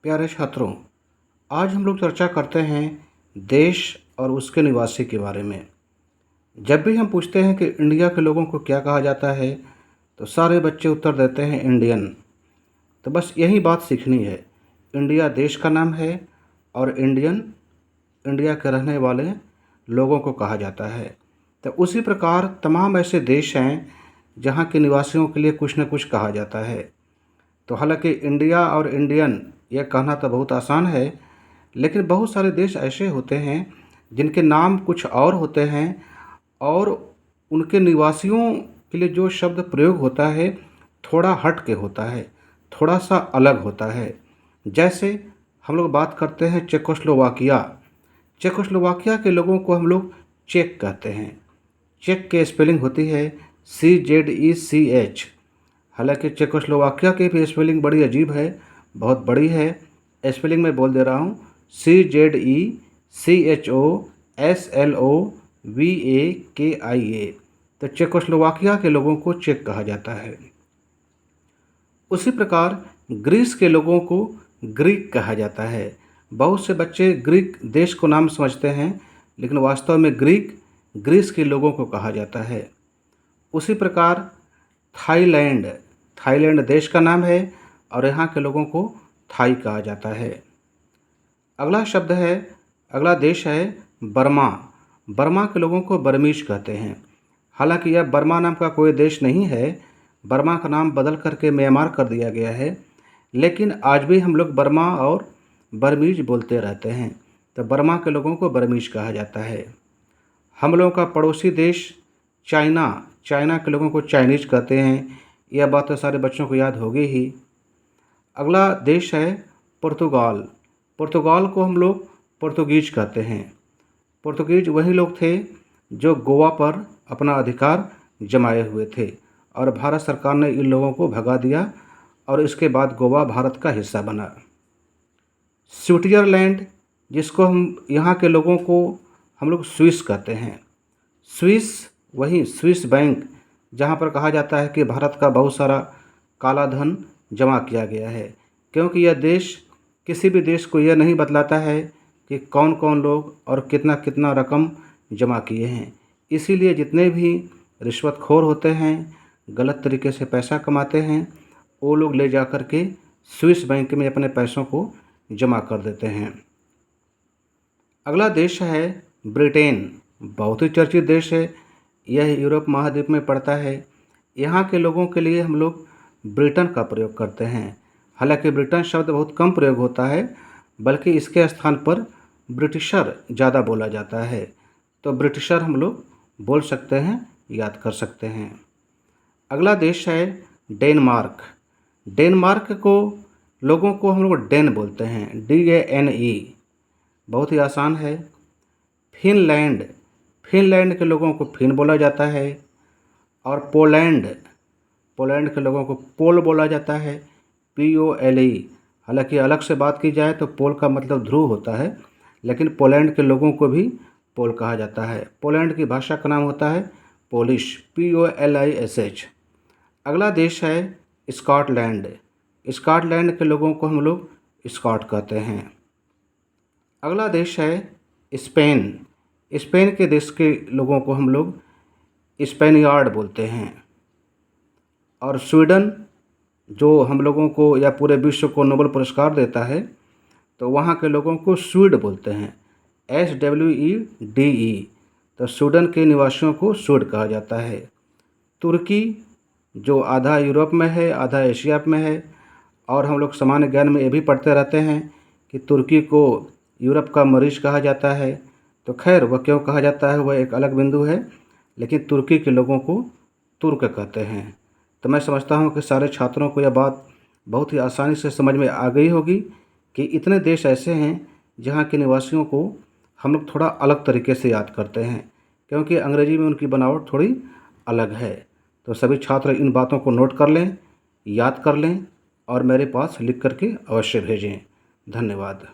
प्यारे छात्रों, आज हम लोग चर्चा करते हैं देश और उसके निवासी के बारे में। जब भी हम पूछते हैं कि इंडिया के लोगों को क्या कहा जाता है, तो सारे बच्चे उत्तर देते हैं इंडियन। तो बस यही बात सीखनी है। इंडिया देश का नाम है और इंडियन इंडिया के रहने वाले लोगों को कहा जाता है। तो उसी प्रकार तमाम ऐसे देश हैं जहाँ के निवासियों के लिए कुछ न कुछ कहा जाता है। तो हालांकि इंडिया और इंडियन यह कहना तो बहुत आसान है, लेकिन बहुत सारे देश ऐसे होते हैं जिनके नाम कुछ और होते हैं और उनके निवासियों के लिए जो शब्द प्रयोग होता है थोड़ा हट के होता है, थोड़ा सा अलग होता है। जैसे हम लोग बात करते हैं चेकोस्लोवाकिया। चेकोस्लोवाकिया के लोगों को हम लोग चेक कहते हैं। चेक की स्पेलिंग होती है CZECH। हालांकि चेकोस्लोवाकिया की भी स्पेलिंग बड़ी अजीब है, बहुत बड़ी है। स्पेलिंग में बोल दे रहा हूँ, CZECHOSLOVAKIA। तो चेकोस्लोवाकिया के लोगों को चेक कहा जाता है। उसी प्रकार ग्रीस के लोगों को ग्रीक कहा जाता है। बहुत से बच्चे ग्रीक देश को नाम समझते हैं, लेकिन वास्तव में ग्रीक ग्रीस के लोगों को कहा जाता है। उसी प्रकार थाईलैंड थाईलैंड देश का नाम है और यहाँ के लोगों को थाई कहा जाता है। अगला देश है बर्मा। बर्मा के लोगों को बर्मीज कहते हैं। हालांकि यह बर्मा नाम का कोई देश नहीं है, बर्मा का नाम बदल करके म्यांमार कर दिया गया है, लेकिन आज भी हम लोग बर्मा और बर्मीज बोलते रहते हैं। तो बर्मा के लोगों को बर्मीज कहा जाता है। हम लोगों का पड़ोसी देश चाइना के लोगों को चाइनीज कहते हैं। यह बात तो सारे बच्चों को याद होगी ही। अगला देश है पुर्तगाल। पुर्तगाल को हम लोग पुर्तगीज कहते हैं। पुर्तगीज वही लोग थे जो गोवा पर अपना अधिकार जमाए हुए थे और भारत सरकार ने इन लोगों को भगा दिया और इसके बाद गोवा भारत का हिस्सा बना। स्विट्ज़रलैंड, जिसको हम यहाँ के लोगों को हम लोग स्विस कहते हैं। स्विस वही स्विस बैंक, जहाँ पर कहा जाता है कि भारत का बहुत सारा काला धन जमा किया गया है, क्योंकि यह देश किसी भी देश को यह नहीं बतलाता है कि कौन कौन लोग और कितना कितना रकम जमा किए हैं। इसीलिए जितने भी रिश्वतखोर होते हैं, गलत तरीके से पैसा कमाते हैं, वो लोग ले जा कर के स्विस बैंक में अपने पैसों को जमा कर देते हैं। अगला देश है ब्रिटेन। बहुत ही चर्चित देश है। यह यूरोप महाद्वीप में पड़ता है। यहाँ के लोगों के लिए हम लोग ब्रिटेन का प्रयोग करते हैं। हालांकि ब्रिटेन शब्द बहुत कम प्रयोग होता है, बल्कि इसके स्थान पर ब्रिटिशर ज़्यादा बोला जाता है। तो ब्रिटिशर हम लोग बोल सकते हैं, याद कर सकते हैं। अगला देश है डेनमार्क। डेनमार्क को लोगों को हम लोग डेन बोलते हैं, DANE। बहुत ही आसान है। फिनलैंड के लोगों को फिन बोला जाता है और पोलैंड के लोगों को पोल बोला जाता है, POLE। हालांकि अलग से बात की जाए तो पोल का मतलब ध्रुव होता है, लेकिन पोलैंड के लोगों को भी पोल कहा जाता है। पोलैंड की भाषा का नाम होता है पोलिश, POLISH। अगला देश है स्कॉटलैंड। स्कॉटलैंड के लोगों को हम लोग स्कॉट कहते हैं। अगला देश है स्पेन। स्पेन के देश के लोगों को हम लोग स्पेनियार्ड बोलते हैं। और स्वीडन, जो हम लोगों को या पूरे विश्व को नोबेल पुरस्कार देता है, तो वहाँ के लोगों को स्वीड बोलते हैं, SWEDE। तो स्वीडन के निवासियों को स्वीड कहा जाता है। तुर्की, जो आधा यूरोप में है आधा एशिया में है, और हम लोग सामान्य ज्ञान में ये भी पढ़ते रहते हैं कि तुर्की को यूरोप का मरीज कहा जाता है। तो खैर वह क्यों कहा जाता है वह एक अलग बिंदु है, लेकिन तुर्की के लोगों को तुर्क कहते हैं। तो मैं समझता हूँ कि सारे छात्रों को यह बात बहुत ही आसानी से समझ में आ गई होगी कि इतने देश ऐसे हैं जहाँ के निवासियों को हम लोग थोड़ा अलग तरीके से याद करते हैं, क्योंकि अंग्रेजी में उनकी बनावट थोड़ी अलग है। तो सभी छात्र इन बातों को नोट कर लें, याद कर लें और मेरे पास लिख करके अवश्य भेजें। धन्यवाद।